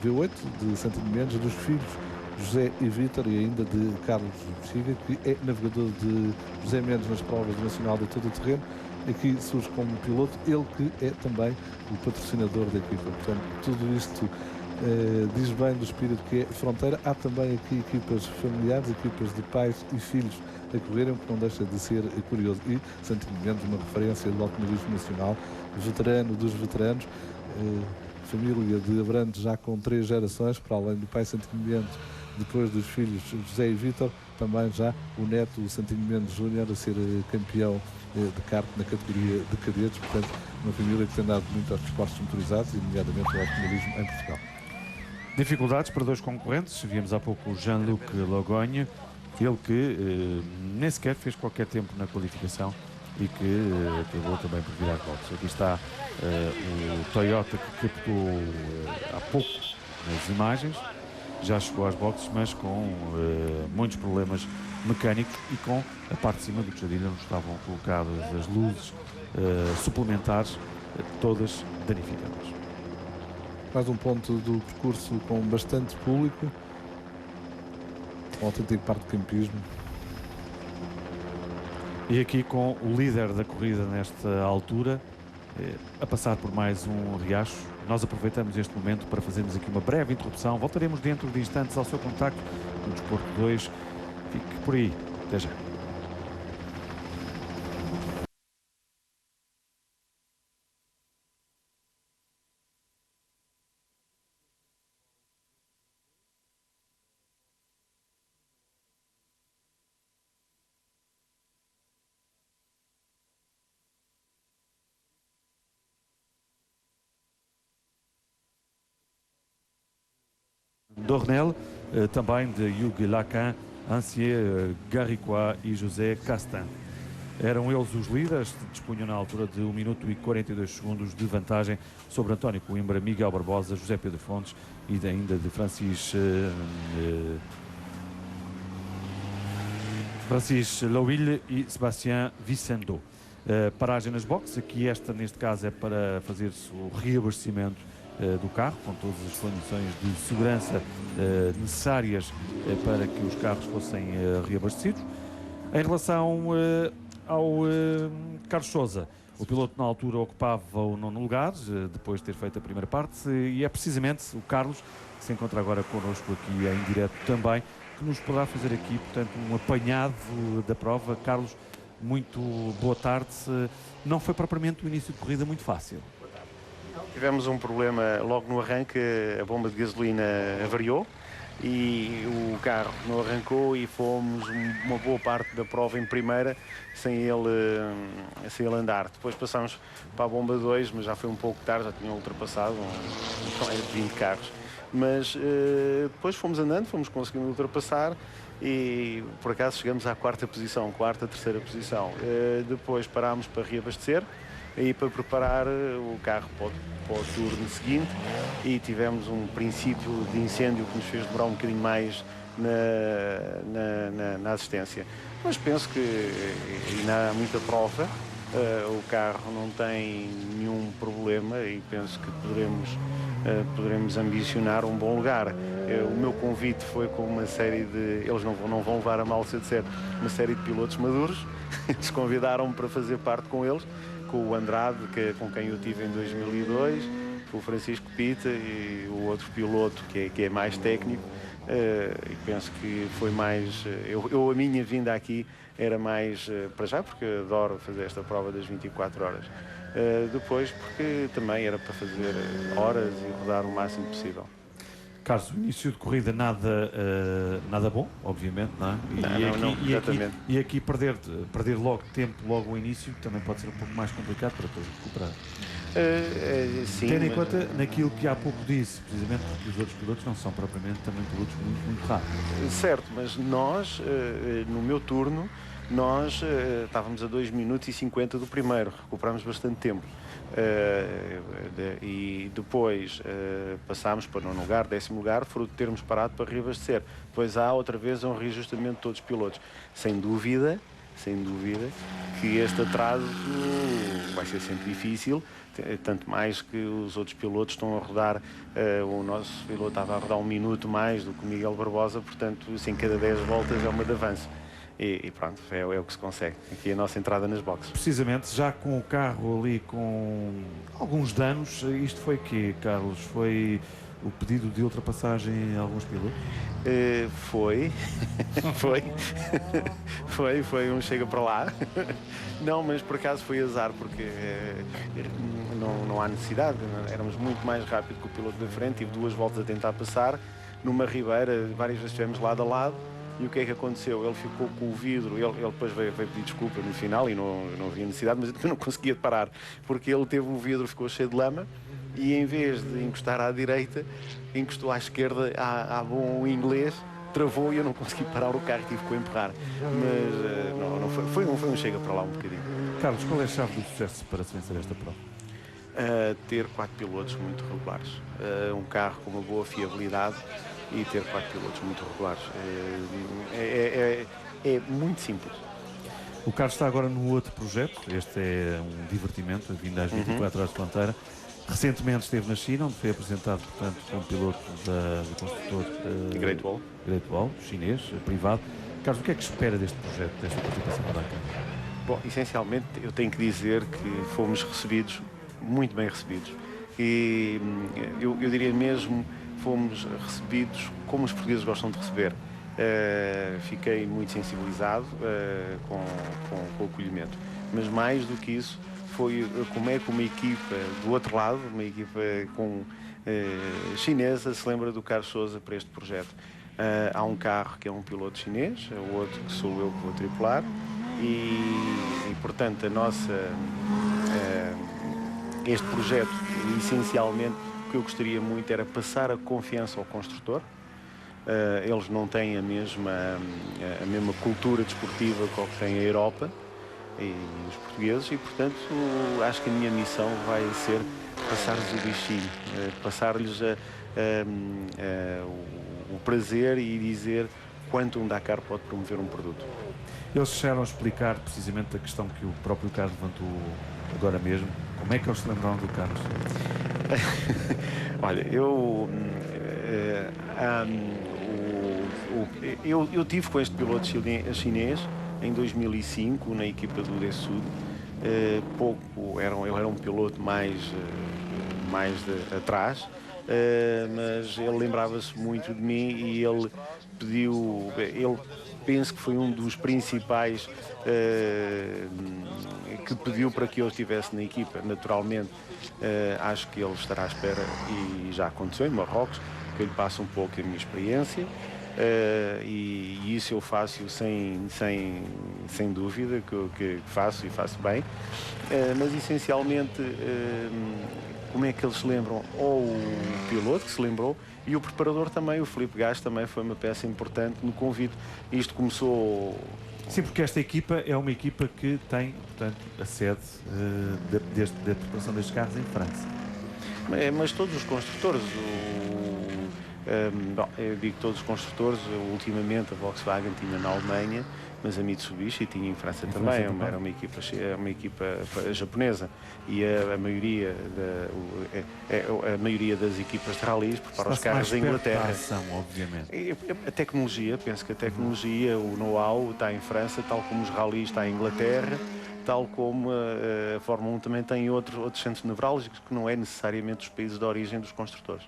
A: V8 de Santinho Mendes, dos filhos José e Vítor e ainda de Carlos Bexiga, que é navegador de José Mendes nas provas do Nacional de todo o terreno. aqui surge como piloto, ele que é também o patrocinador da equipa. Portanto, tudo isto diz bem do espírito que é fronteira. Há também aqui equipas familiares, equipas de pais e filhos a correrem, que não deixa de ser curioso. E Santinho Mendes, uma referência do automobilismo nacional, veterano dos veteranos, família de Abrantes já com 3 gerações, para além do pai Santinho Mendes, depois dos filhos José e Vítor, também já o neto, o Santinho Mendes Júnior, a ser campeão de kart na categoria de cadetes. Portanto, uma família que tem dado muito aos desportos motorizados e, nomeadamente, ao automobilismo em Portugal.
B: Dificuldades para 2 concorrentes. Vimos há pouco o Jean-Luc Logogne, ele que nem sequer fez qualquer tempo na qualificação e que acabou também por virar boxes. Aqui está o Toyota que captou há pouco nas imagens, já chegou às boxes, mas com muitos problemas mecânicos e com a parte de cima do tejadilho onde estavam colocadas as luzes suplementares, todas danificadas.
A: Mais um ponto do percurso com bastante público, um autêntico parque de campismo.
B: E aqui com o líder da corrida nesta altura, a passar por mais um riacho. Nós aproveitamos este momento para fazermos aqui uma breve interrupção. Voltaremos dentro de instantes ao seu contacto no Desporto 2. Fique por aí. Até já. Dornel, também de Hugues Lacan, Ancien Garricois e José Castan. Eram eles os líderes, dispunham na altura de 1 minuto e 42 segundos de vantagem sobre António Coimbra, Miguel Barbosa, José Pedro Fontes e ainda de Francis Louille e Sébastien Vicendo. Paragem nas boxes, aqui esta neste caso é para fazer-se o reabastecimento do carro, com todas as condições de segurança necessárias para que os carros fossem reabastecidos. Em relação ao Carlos Sousa, o piloto na altura ocupava o 9º lugar, depois de ter feito a primeira parte, e é precisamente o Carlos que se encontra agora connosco aqui em direto também, que nos poderá fazer aqui, portanto, um apanhado da prova. Carlos, muito boa tarde. Não foi propriamente um início de corrida muito fácil.
C: Tivemos um problema logo no arranque, a bomba de gasolina avariou e o carro não arrancou e fomos uma boa parte da prova em primeira sem ele andar. Depois passámos para a bomba 2, mas já foi um pouco tarde, já tinham ultrapassado, não era de 20 carros. Mas depois fomos andando, fomos conseguindo ultrapassar e por acaso chegamos à 4ª posição, 4ª, 3ª posição. Depois parámos para reabastecer e para preparar o carro para o turno seguinte e tivemos um princípio de incêndio que nos fez demorar um bocadinho mais na assistência. Mas penso que ainda há muita prova, o carro não tem nenhum problema e penso que poderemos ambicionar um bom lugar. O meu convite foi com uma série de... Eles não vão levar a mal se eu disser, uma série de pilotos maduros. Eles convidaram-me para fazer parte com eles, com o Andrade, com quem eu tive em 2002, com o Francisco Pita e o outro piloto que é mais técnico. E penso que foi mais... a minha vinda aqui era mais para já, porque adoro fazer esta prova das 24 horas. Depois, porque também era para fazer horas e rodar o máximo possível.
B: Carlos, o início de corrida nada bom, obviamente, não é? E aqui perder logo tempo, logo o início, também pode ser um pouco mais complicado para depois recuperar.
C: Sim,
B: tendo em conta naquilo que há pouco disse, precisamente porque os outros pilotos não são propriamente também pilotos muito rápidos.
C: Certo, mas nós, no meu turno, nós estávamos a 2 minutos e 50 do primeiro, recuperámos bastante tempo. E depois passámos para 9º lugar, 10º lugar, fruto de termos parado para reabastecer. Depois há outra vez um reajustamento de todos os pilotos. Sem dúvida que este atraso vai ser sempre difícil, tanto mais que os outros pilotos estão a rodar, o nosso piloto estava a rodar 1 minuto mais do que o Miguel Barbosa, portanto, assim, cada 10 voltas é uma de avanço. e pronto, é o que se consegue. Aqui a nossa entrada nas boxes.
B: Precisamente, já com o carro ali com alguns danos, isto foi quê, Carlos? Foi o pedido de ultrapassagem a alguns pilotos?
C: Foi, foi um chega para lá. Não, mas por acaso foi azar, porque não há necessidade. Éramos muito mais rápido que o piloto da frente, tive 2 voltas a tentar passar numa ribeira, várias vezes estivemos lado a lado. E o que é que aconteceu? Ele ficou com o vidro, ele depois veio pedir desculpa no final e não havia necessidade, mas eu também não conseguia parar, porque ele teve o vidro, ficou cheio de lama, e em vez de encostar à direita, encostou à esquerda, à bom inglês, travou e eu não consegui parar o carro, tive que o empurrar. Mas não foi um chega para lá um bocadinho.
B: Carlos, qual é a chave do sucesso para se vencer esta prova?
C: Ter 4 pilotos muito regulares, um carro com uma boa fiabilidade e ter 4 pilotos muito regulares. É muito simples.
B: O Carlos está agora no outro projeto, este é um divertimento, vindo às 24 horas de fronteira. Recentemente esteve na China, onde foi apresentado, portanto, como piloto do construtor
C: Great
B: Wall, chinês, privado. Carlos, o que é que espera deste projeto, desta participação no Dakar?
C: Bom, essencialmente, eu tenho que dizer que fomos recebidos, muito bem recebidos. E eu diria mesmo, fomos recebidos como os portugueses gostam de receber. Fiquei muito sensibilizado com o acolhimento. Mas mais do que isso, foi como é que uma equipa do outro lado, uma equipa chinesa, se lembra do Carlos Sousa para este projeto. Há um carro que é um piloto chinês, o outro que sou eu que vou tripular, e portanto, este projeto, essencialmente, o que eu gostaria muito era passar a confiança ao construtor. Eles não têm a mesma cultura desportiva que tem a Europa e os portugueses, e portanto acho que a minha missão vai ser passar-lhes o bichinho, passar-lhes o prazer e dizer quanto um Dakar pode promover um produto.
B: Eles chegaram a explicar precisamente a questão que o próprio Carlos levantou agora mesmo. Como é que eles se lembraram do Carlos?
C: Olha, eu tive com este piloto chinês em 2005 na equipa do Dessud. Ele era um piloto mais atrás, mas ele lembrava-se muito de mim e ele penso que foi um dos principais que pediu para que eu estivesse na equipa. Naturalmente, acho que ele estará à espera, e já aconteceu em Marrocos, que eu lhe passe um pouco a minha experiência. E isso eu faço sem dúvida, que faço e faço bem, mas essencialmente como é que eles se lembram? Ou o piloto que se lembrou, e o preparador também, o Filipe Gás, também foi uma peça importante no convite. Isto começou...
B: Sim, porque esta equipa é uma equipa que tem, portanto, a sede da preparação destes carros em França.
C: Mas todos os construtores, eu digo todos os construtores, ultimamente a Volkswagen tinha na Alemanha, mas a Mitsubishi tinha em França também, era uma equipa japonesa, e a maioria das equipas de rallies prepara os carros da Inglaterra.
B: Obviamente.
C: A tecnologia, penso que a tecnologia, o know-how está em França, tal como os rallies está em Inglaterra, tal como a Fórmula 1 também tem outros centros nevrálgicos, que não é necessariamente os países de origem dos construtores.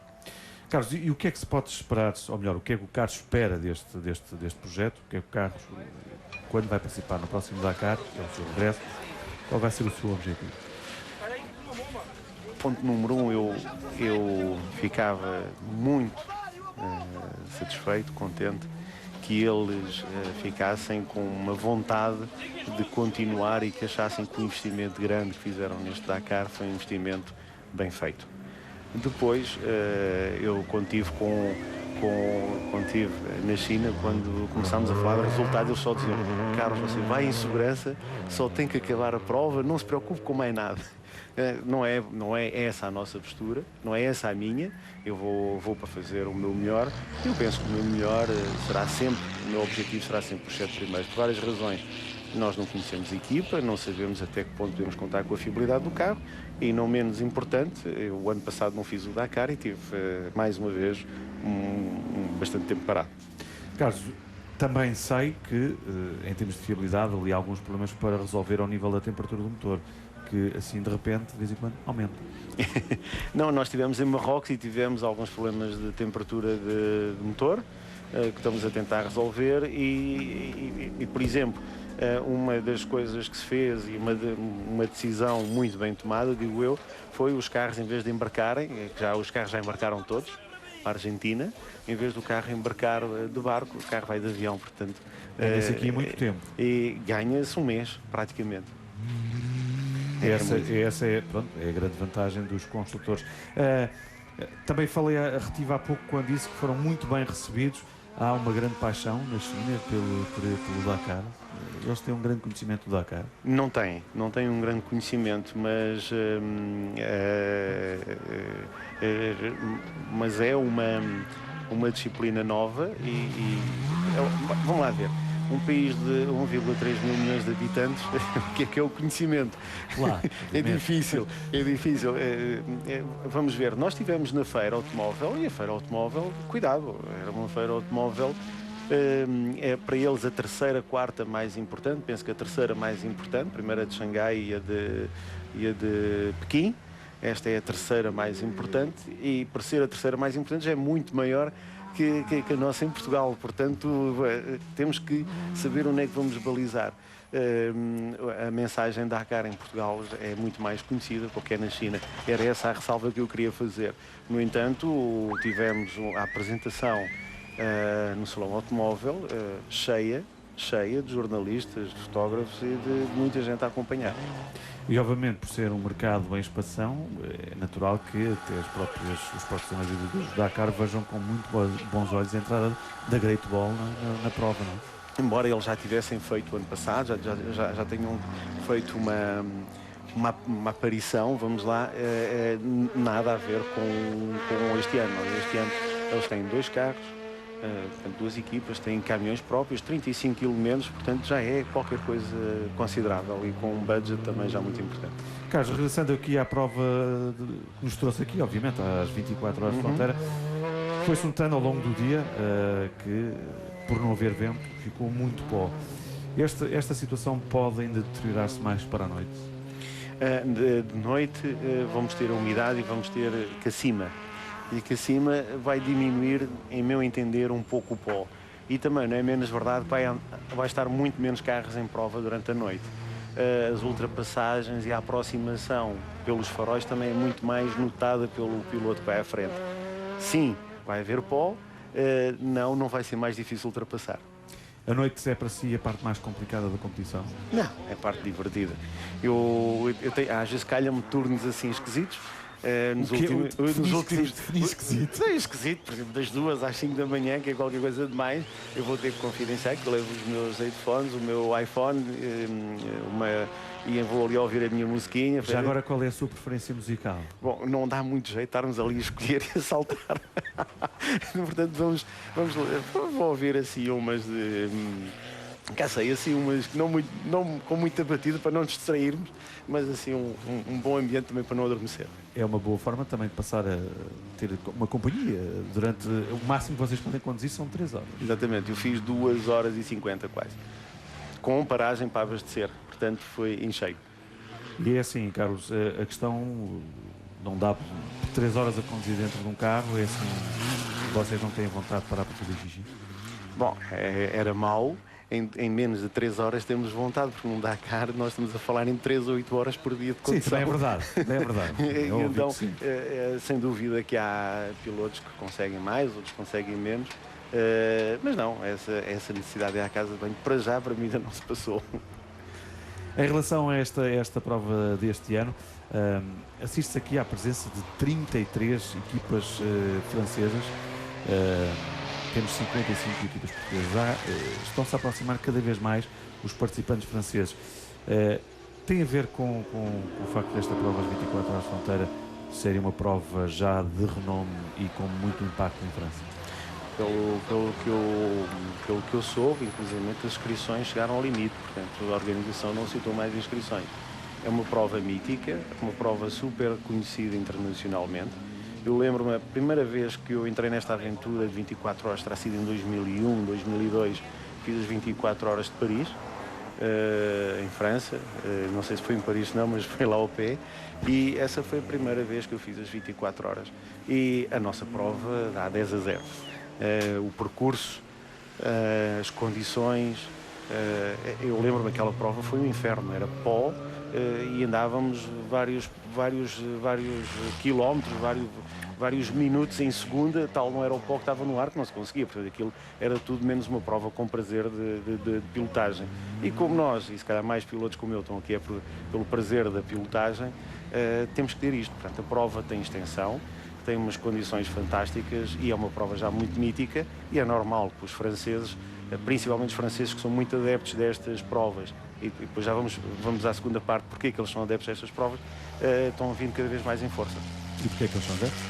B: Carlos, e o que é que se pode esperar, ou melhor, o que é que o Carlos espera deste projeto? O que é que o Carlos, quando vai participar no próximo Dakar, que é o seu regresso, qual vai ser o seu objetivo?
C: Ponto número 1, eu ficava muito satisfeito, contente, que eles ficassem com uma vontade de continuar e que achassem que o investimento grande que fizeram neste Dakar foi um investimento bem feito. Depois, eu contive na China, quando começámos a falar de resultados, eles só diziam: Carlos, você vai em segurança, só tem que acabar a prova, não se preocupe com mais nada. Não é essa a nossa postura, não é essa a minha. Eu vou para fazer o meu melhor. Eu penso que o meu melhor será sempre, o meu objetivo será sempre os 7 primeiros, por várias razões. Nós não conhecemos a equipa, não sabemos até que ponto podemos contar com a fiabilidade do carro, e não menos importante, eu o ano passado não fiz o Dakar e tive mais uma vez bastante tempo parado.
B: Carlos, Também sei que, em termos de fiabilidade, ali há alguns problemas para resolver ao nível da temperatura do motor, que assim de repente, de vez em quando, aumenta.
C: Não, nós estivemos em Marrocos e tivemos alguns problemas de temperatura de motor, que estamos a tentar resolver e, por exemplo, uma das coisas que se fez e uma decisão muito bem tomada, digo eu, foi os carros, em vez de embarcarem, que os carros já embarcaram todos, para a Argentina, em vez do carro embarcar de barco, o carro vai de avião, portanto...
B: Ganha-se aqui muito tempo.
C: E ganha-se um mês, praticamente.
B: Essa é, pronto, é a grande vantagem dos construtores. Também falei a Retiva há pouco quando disse que foram muito bem recebidos. Há uma grande paixão na China pelo Dakar. Eles têm um grande conhecimento do Dakar.
C: Não têm um grande conhecimento, mas é uma disciplina nova vamos lá ver. Um país de 1,3 mil milhões de habitantes, o que é o conhecimento?
B: Claro,
C: é difícil. Vamos ver, nós estivemos na feira automóvel e a feira automóvel, cuidado, era uma feira automóvel, é para eles a terceira, quarta mais importante, penso que a terceira mais importante, a primeira de Xangai e a de Pequim. Esta é a terceira mais importante e, por ser a terceira mais importante, já é muito maior que a nossa em Portugal. Portanto, temos que saber onde é que vamos balizar. A mensagem da Dakar em Portugal é muito mais conhecida do que é na China. Era essa a ressalva que eu queria fazer. No entanto, tivemos a apresentação no Salão Automóvel cheia de jornalistas, de fotógrafos e de muita gente a acompanhar.
B: E, obviamente, por ser um mercado em expansão, é natural que até os próprios analistas do Dakar vejam com muito bons olhos a entrada da Great Ball na prova, não é?
C: Embora eles já tivessem feito ano passado, já tenham feito uma aparição, vamos lá, nada a ver com este ano. Este ano eles têm 2 carros, portanto, 2 equipas, têm caminhões próprios, 35 elementos, portanto já é qualquer coisa considerável e com um budget também já muito importante.
B: Carlos, regressando aqui à prova que nos trouxe aqui, obviamente, às 24 horas de fronteira, foi-se notando ao longo do dia que, por não haver vento, ficou muito pó. Esta situação pode ainda deteriorar-se mais para a noite?
C: De noite vamos ter a umidade e vamos ter cacima. E que acima vai diminuir, em meu entender, um pouco o pó. E também, não é menos verdade, vai estar muito menos carros em prova durante a noite. As ultrapassagens e a aproximação pelos faróis também é muito mais notada pelo piloto que vai à frente. Sim, vai haver pó, não vai ser mais difícil ultrapassar.
B: A noite é para si a parte mais complicada da competição?
C: Não, é a parte divertida. Eu tenho, às vezes calham-me turnos assim esquisitos. Nos últimos
B: esquisito.
C: É esquisito, por exemplo, das 2 às 5 da manhã, que é qualquer coisa demais, eu vou ter que confidenciar que eu levo os meus headphones, o meu iPhone e vou ali ouvir a minha musiquinha.
B: Já agora, qual é a sua preferência musical?
C: Bom, não dá muito jeito estarmos ali a escolher e a saltar. Portanto, vou ouvir assim umas de... Cá sei, assim umas não com muita batida para não nos distrairmos, mas assim um bom ambiente também para não adormecer.
B: É uma boa forma também de passar a ter uma companhia durante... O máximo que vocês podem conduzir são 3 horas.
C: Exatamente, eu fiz 2 horas e 50 quase, com paragem para abastecer, portanto foi em cheio.
B: E é assim, Carlos, a questão não dá por 3 horas a conduzir dentro de um carro, é assim, vocês não têm vontade de parar para fazer xixi?
C: Bom, era mau. Em menos de 3 horas temos vontade, porque não dá cara, nós estamos a falar em 3 ou 8 horas por dia de condução.
B: Sim, também é verdade, é verdade.
C: Então, sem dúvida que há pilotos que conseguem mais, outros conseguem menos, mas não, essa necessidade de ir à casa de banho, para já, para mim ainda não se passou.
B: Em relação a esta prova deste ano, assiste-se aqui à presença de 33 equipas francesas. Temos 55 equipas portuguesas. Estão-se a aproximar cada vez mais os participantes franceses. Tem a ver com o facto desta prova às 24 horas de fronteira ser uma prova já de renome e com muito impacto em França?
C: Pelo que eu soube, inclusive as inscrições chegaram ao limite, portanto a organização não aceitou mais inscrições. É uma prova mítica, uma prova super conhecida internacionalmente. Eu lembro-me, a primeira vez que eu entrei nesta aventura de 24 horas, terá sido em 2001, 2002, fiz as 24 horas de Paris, em França, não sei se foi em Paris não, mas foi lá ao pé, e essa foi a primeira vez que eu fiz as 24 horas. E a nossa prova dá 10-0. O percurso, as condições, eu lembro-me que aquela prova foi um inferno, era pó, e andávamos vários quilómetros, vários minutos em segunda, tal não era o pó que estava no ar, que não se conseguia, portanto aquilo era tudo menos uma prova com prazer de pilotagem. E como nós, e se calhar mais pilotos como eu, estão aqui pelo prazer da pilotagem, temos que ter isto. Portanto, a prova tem extensão, tem umas condições fantásticas e é uma prova já muito mítica, e é normal que os franceses, principalmente os franceses que são muito adeptos destas provas, e depois já vamos à segunda parte, porque é que eles são adeptos destas provas, estão vindo cada vez mais em força.
B: E porquê é que eles são adeptos?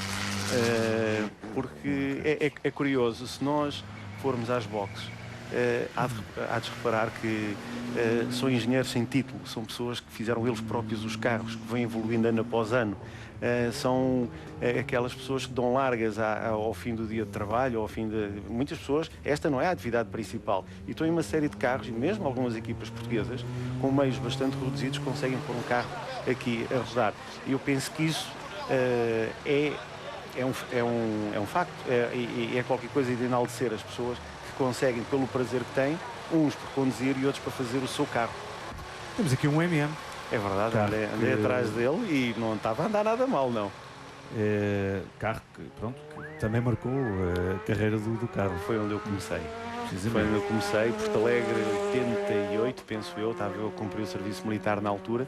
C: Porque é curioso, se nós formos às boxes, há de reparar que são engenheiros sem título, são pessoas que fizeram eles próprios os carros, que vão evoluindo ano após ano. São aquelas pessoas que dão largas ao fim do dia de trabalho, ao fim de... Muitas pessoas, esta não é a atividade principal. E estão em uma série de carros, e mesmo algumas equipas portuguesas, com meios bastante reduzidos, conseguem pôr um carro aqui a rodar. E eu penso que isso é um facto, é qualquer coisa de enaltecer as pessoas que conseguem, pelo prazer que têm, uns por conduzir e outros para fazer o seu carro.
B: Temos aqui um MM.
C: É verdade, andei atrás dele e não estava a andar nada mal, não.
B: Carro que, pronto, que também marcou a carreira do carro.
C: Foi onde eu comecei. Foi onde eu comecei, Porto Alegre, 88, penso eu, estava eu a cumprir o serviço militar na altura,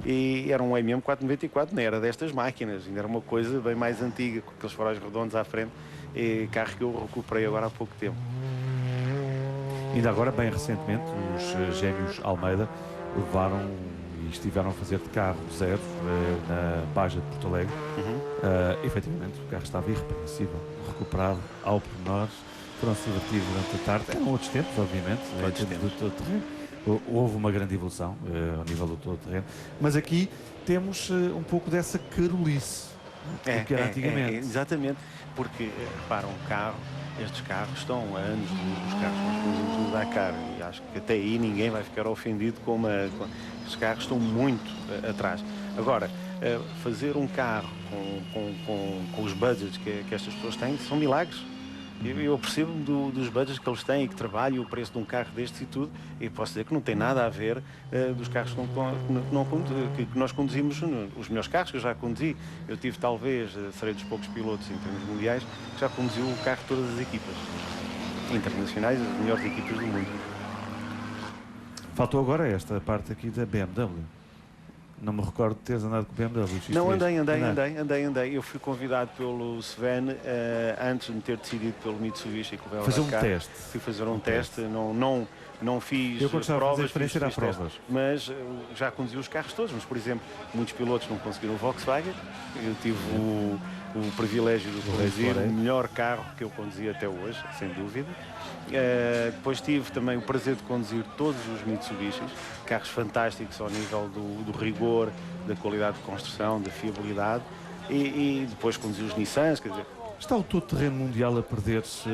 C: e era um MM 494, não era destas máquinas, ainda era uma coisa bem mais antiga, com aqueles faróis redondos à frente, e carro que eu recuperei agora há pouco tempo.
B: Ainda agora, bem recentemente, os gêmeos Almeida levaram e estiveram a fazer de carro zero na Baja de Porto Alegre. Efetivamente, o carro estava irrepreensível, recuperado ao pormenor. Foram-se divertir durante a tarde. Eram outros tempos, obviamente, em termos do todo-terreno. Houve uma grande evolução ao nível do todo-terreno. Mas aqui temos um pouco dessa carolice que era antigamente.
C: Exatamente, porque, repara, estes carros estão há anos, os carros que nós conduzimos no Dakar, e acho que até aí ninguém vai ficar ofendido os carros estão muito atrás. Agora, fazer um carro com os budgets que estas pessoas têm são milagres. Eu percebo dos budgets que eles têm e que trabalham, o preço de um carro destes e tudo, e posso dizer que não tem nada a ver dos carros que nós conduzimos, os melhores carros que eu já conduzi. Eu tive, talvez, serei dos poucos pilotos em termos mundiais, que já conduziu o carro de todas as equipas internacionais, as melhores equipas do mundo.
B: Faltou agora esta parte aqui da BMW. Não me recordo de teres andado com o BMW.
C: Não, andei. Eu fui convidado pelo Sven, antes de me ter decidido pelo Mitsubishi.
B: Fazer um teste.
C: Fui fazer um teste, não fiz provas, mas já conduzi os carros todos. Mas, por exemplo, muitos pilotos não conseguiram o Volkswagen. Eu tive o privilégio de conduzir o melhor carro que eu conduzi até hoje, sem dúvida. Depois tive também o prazer de conduzir todos os Mitsubishis, carros fantásticos ao nível do rigor, da qualidade de construção, da fiabilidade, e depois conduzi os Nissans, quer dizer...
B: Está o todo-terreno mundial a perder-se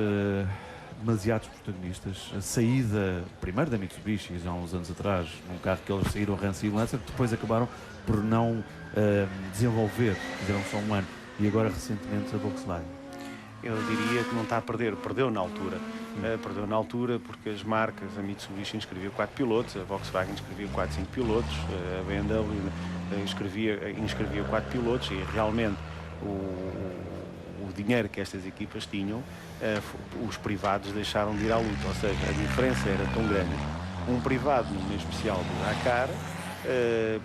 B: demasiados protagonistas? A saída, primeiro da Mitsubishi, há uns anos atrás, num carro que eles saíram, Lancer e Lancer, que depois acabaram por não desenvolver, fizeram só um ano, e agora recentemente a Volkswagen.
C: Eu diria que não está a perder, perdeu na altura. Perdeu na altura porque as marcas, a Mitsubishi inscrevia 4 pilotos, a Volkswagen inscrevia 4, 5 pilotos, a BMW inscrevia 4 pilotos, e realmente o dinheiro que estas equipas tinham, os privados deixaram de ir à luta, ou seja, a diferença era tão grande. Um privado, num especial do Dakar,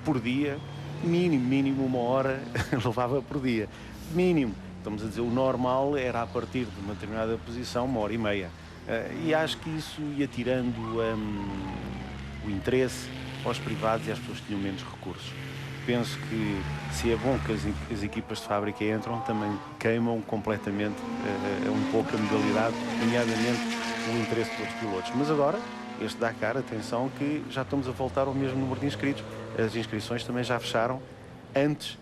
C: por dia, mínimo 1 hora levava por dia, mínimo. Estamos a dizer, o normal era a partir de uma determinada posição 1h30. E acho que isso ia tirando o interesse aos privados e às pessoas que tinham menos recursos. Penso que se é bom que as equipas de fábrica entram, também queimam completamente um pouco a modalidade, nomeadamente o interesse dos pilotos. Mas agora, este Dakar, atenção que já estamos a voltar ao mesmo número de inscritos. As inscrições também já fecharam antes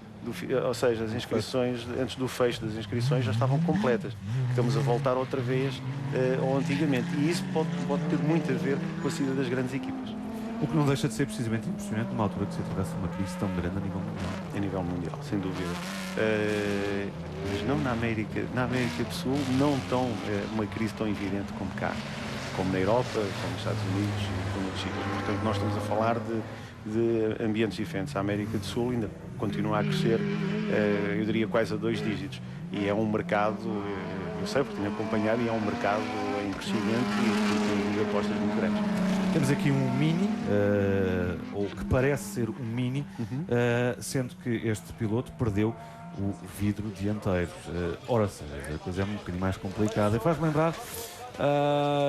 C: ou seja, as inscrições, antes do fecho das inscrições, já estavam completas. Estamos a voltar outra vez ao antigamente. E isso pode ter muito a ver com a saída das grandes equipas.
B: O que não deixa de ser precisamente impressionante numa altura que se atravessa uma crise tão grande a nível mundial.
C: A nível mundial, sem dúvida. Mas não na América do Sul, não tão uma crise tão evidente como cá, como na Europa, como nos Estados Unidos e como no Chile. Portanto, nós estamos a falar de ambientes diferentes. A América do Sul ainda continua a crescer, eu diria quase a 2 dígitos. E é um mercado, eu sei porque tenho acompanhado, e é um mercado em crescimento e de apostas muito grandes.
B: Temos aqui um Mini, ou que parece ser um Mini, sendo que este piloto perdeu o vidro dianteiro. Ora seja, a coisa é um bocadinho mais complicada. E faz-me lembrar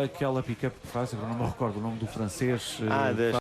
B: aquela pick-up que faz, eu não me recordo o nome do francês.